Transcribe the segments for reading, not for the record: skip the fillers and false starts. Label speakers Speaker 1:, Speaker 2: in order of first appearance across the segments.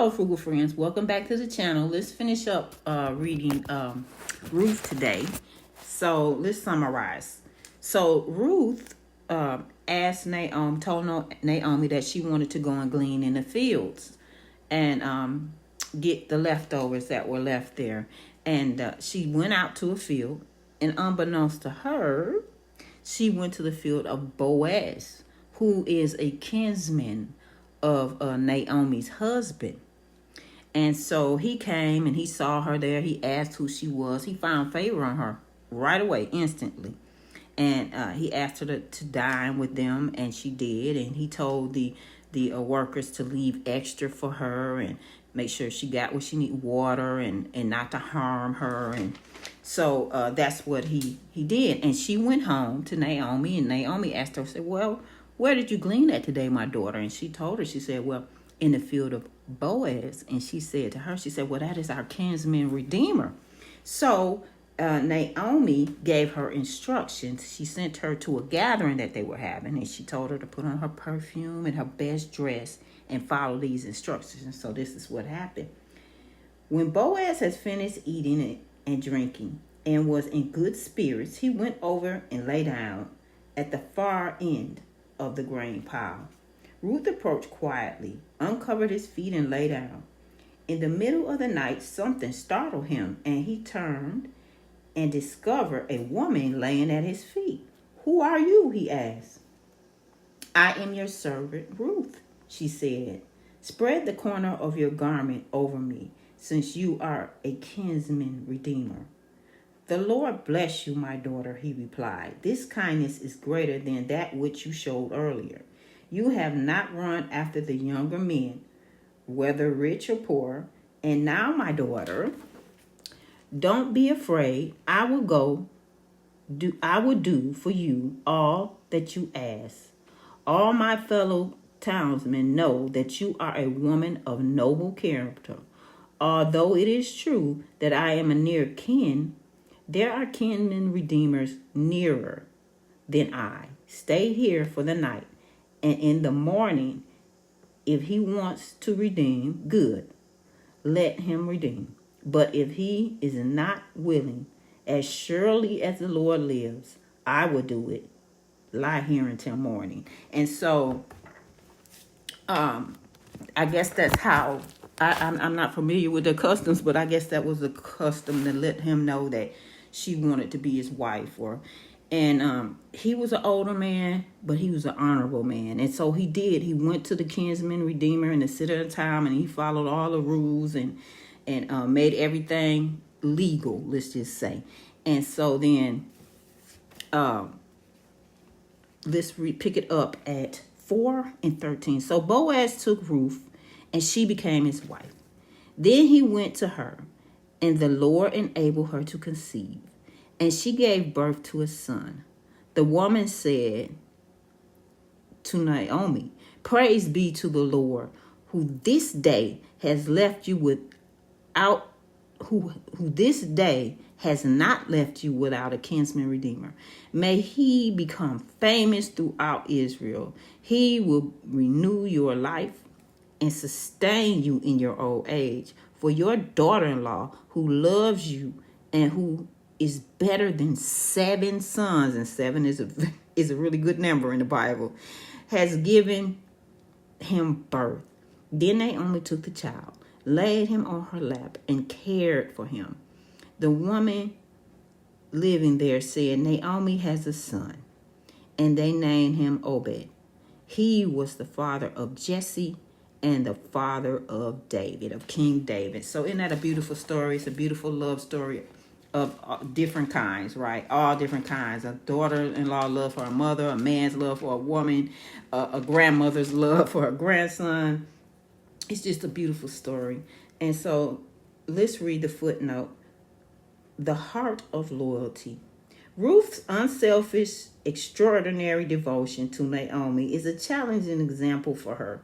Speaker 1: Hello, frugal friends. Welcome back to the channel. Let's finish up reading Ruth today. So let's summarize. So Ruth asked Naomi, told Naomi that she wanted to go and glean in the fields and get the leftovers that were left there. And she went out to a field, and unbeknownst to her, she went to the field of Boaz, who is a kinsman of Naomi's husband. And so he came and he saw her there. He asked who she was. He found favor on her right away, instantly. And he asked her to dine with them, and she did. And he told the workers to leave extra for her and make sure she got what she needed, water, and not to harm her. And so that's what he did. And she went home to Naomi, and Naomi asked her, said, well, where did you glean at today, my daughter? And she told her, she said, well, in the field of Boaz. And she said to her, she said, well, that is our kinsman redeemer. So Naomi gave her instructions. She sent her to a gathering that they were having, and she told her to put on her perfume and her best dress and follow these instructions. And so this is what happened. When Boaz has finished eating and drinking and was in good spirits, he went over and lay down at the far end of the grain pile. Ruth approached quietly, uncovered his feet, and lay down. In the middle of the night, something startled him, and he turned and discovered a woman laying at his feet. Who are you? He asked. I am your servant, Ruth, she said. Spread the corner of your garment over me, since you are a kinsman redeemer. The Lord bless you, my daughter, he replied. This kindness is greater than that which you showed earlier. You have not run after the younger men, whether rich or poor. And now, my daughter, don't be afraid. I will do for you all that you ask. All my fellow townsmen know that you are a woman of noble character. Although it is true that I am a near kin, there are kinsmen redeemers nearer than I. Stay here for the night, and in the morning, if he wants to redeem, good, let him redeem. But if he is not willing, as surely as the Lord lives, I will do it. Lie here until morning. And so, I guess that's how, I'm not familiar with the customs, but I guess that was a custom to let him know that she wanted to be his wife. And he was an older man, but he was an honorable man. And so he went to the kinsman redeemer in the city of the town, and he followed all the rules and made everything legal, let's just say. And so then let's pick it up at 4 and 13. So Boaz took Ruth, and she became his wife. Then he went to her, and the Lord enabled her to conceive, and she gave birth to a son. The woman said to Naomi, praise be to the Lord, who this day has left you without, who this day has not left you without a kinsman redeemer. May he become famous throughout Israel. He will renew your life and sustain you in your old age. For your daughter-in-law, who loves you and who is better than 7 sons, and 7 is a really good number in the Bible, has given him birth. Then Naomi took the child, laid him on her lap, and cared for him. The woman living there said, Naomi has a son, and they named him Obed. He was the father of Jesse and the father of David, of King David. So isn't that a beautiful story? It's a beautiful love story of different kinds, right? All different kinds. A daughter-in-law love for a mother, a man's love for a woman, a grandmother's love for a grandson. It's just a beautiful story. And so let's read the footnote. The heart of loyalty. Ruth's unselfish, extraordinary devotion to Naomi is a challenging example for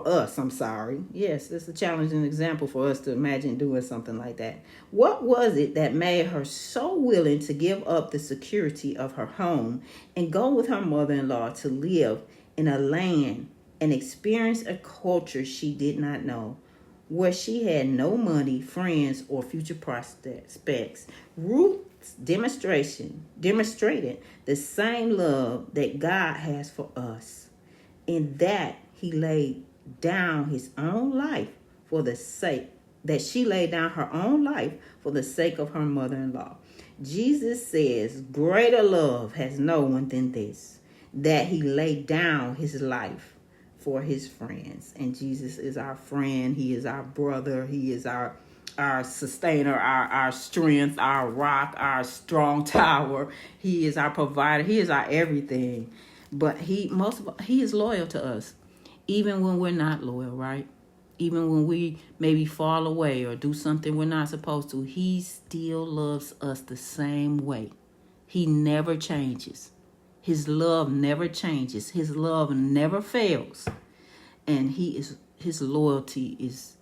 Speaker 1: us. Yes, it's a challenging example for us to imagine doing something like that. What was it that made her so willing to give up the security of her home and go with her mother-in-law to live in a land and experience a culture she did not know? where she had no money, friends, or future prospects. Ruth demonstrated the same love that God has for us, in that he laid down his own life for the sake that she laid down her own life for the sake of her mother-in-law. Jesus says, greater love has no one than this, that he laid down his life for his friends. And Jesus is our friend. He is our brother. He is our sustainer, our strength, our rock, our strong tower. He is our provider. He is our everything. But he is loyal to us, even when we're not loyal, right? Even when we maybe fall away or do something we're not supposed to, he still loves us the same way. He never changes. His love never changes. His love never fails. And his loyalty is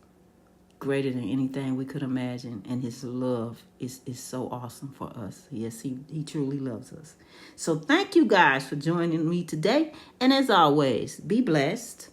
Speaker 1: greater than anything we could imagine. And his love is so awesome for us. Yes, he truly loves us. So thank you guys for joining me today. And as always, be blessed.